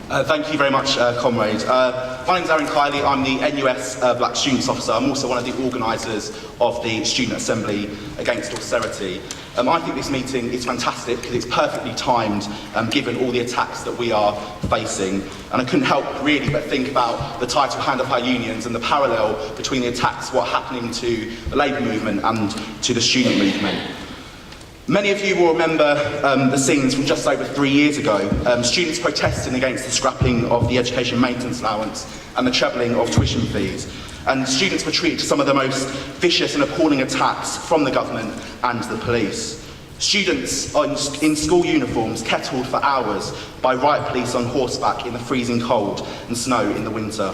Thank you very much, comrade. My name's Kiely. I'm the NUS Black Students Officer. I'm also one of the organisers of the Student Assembly Against Austerity. I think this meeting is fantastic because it's perfectly timed given all the attacks that we are facing. And I couldn't help really but think about the title Hand Up Our Unions and the parallel between the attacks, what are happening to the Labour movement and to the student movement. Many of you will remember the scenes from just over 3 years ago, students protesting against the scrapping of the education maintenance allowance and the trebling of tuition fees. And students were treated to some of the most vicious and appalling attacks from the government and the police. Students in school uniforms kettled for hours by riot police on horseback in the freezing cold and snow in the winter.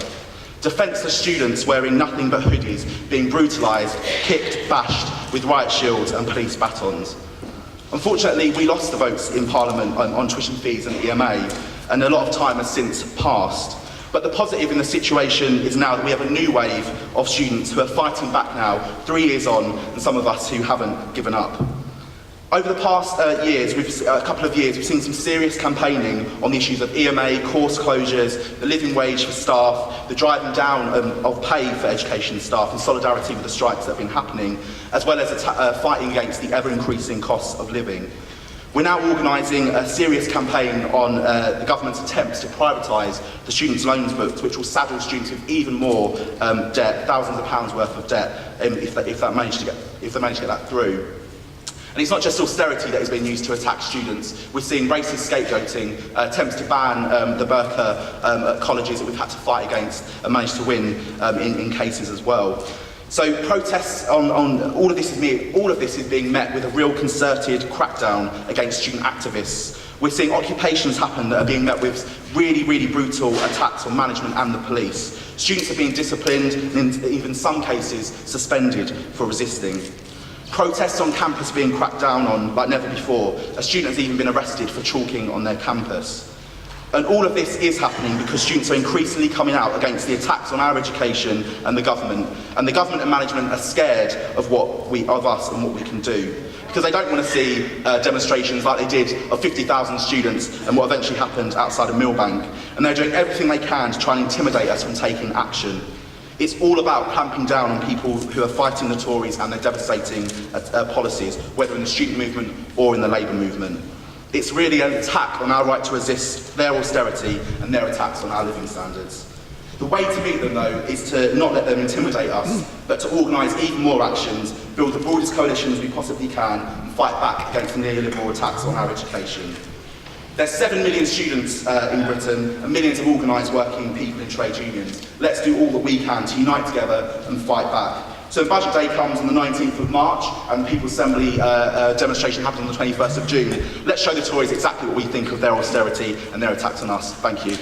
Defenceless students wearing nothing but hoodies being brutalised, kicked, bashed with riot shields and police batons. Unfortunately, we lost the votes in Parliament on tuition fees and EMA, and a lot of time has since passed. But the positive in the situation is now that we have a new wave of students who are fighting back now, 3 years on, and some of us who haven't given up. Over the past couple of years, we've seen some serious campaigning on the issues of EMA, course closures, the living wage for staff, the driving down of pay for education staff in solidarity with the strikes that have been happening, as well as fighting against the ever-increasing costs of living. We're now organising a serious campaign on the government's attempts to privatise the students' loans books, which will saddle students with even more debt, thousands of pounds worth of debt, if they manage to get that through. And it's not just austerity that is being used to attack students. We're seeing racist scapegoating, attempts to ban the burqa at colleges that we've had to fight against and managed to win in cases as well. So protests on all of this is being met with a real concerted crackdown against student activists. We're seeing occupations happen that are being met with really, really brutal attacks on management and the police. Students are being disciplined and even in some cases suspended for resisting. Protests on campus being cracked down on like never before. A student has even been arrested for chalking on their campus. And all of this is happening because students are increasingly coming out against the attacks on our education and the government. And the government and management are scared of us and what we can do. Because they don't want to see demonstrations like they did of 50,000 students and what eventually happened outside of Millbank. And they're doing everything they can to try and intimidate us from taking action. It's all about clamping down on people who are fighting the Tories and their devastating policies, whether in the student movement or in the Labour movement. It's really an attack on our right to resist their austerity and their attacks on our living standards. The way to meet them, though, is to not let them intimidate us, but to organise even more actions, build the broadest coalitions we possibly can, and fight back against the neoliberal attacks on our education. There's 7 million students in Britain and millions of organised working people in trade unions. Let's do all that we can to unite together and fight back. So when Budget Day comes on the 19th of March and the People's Assembly demonstration happens on the 21st of June, let's show the Tories exactly what we think of their austerity and their attacks on us. Thank you.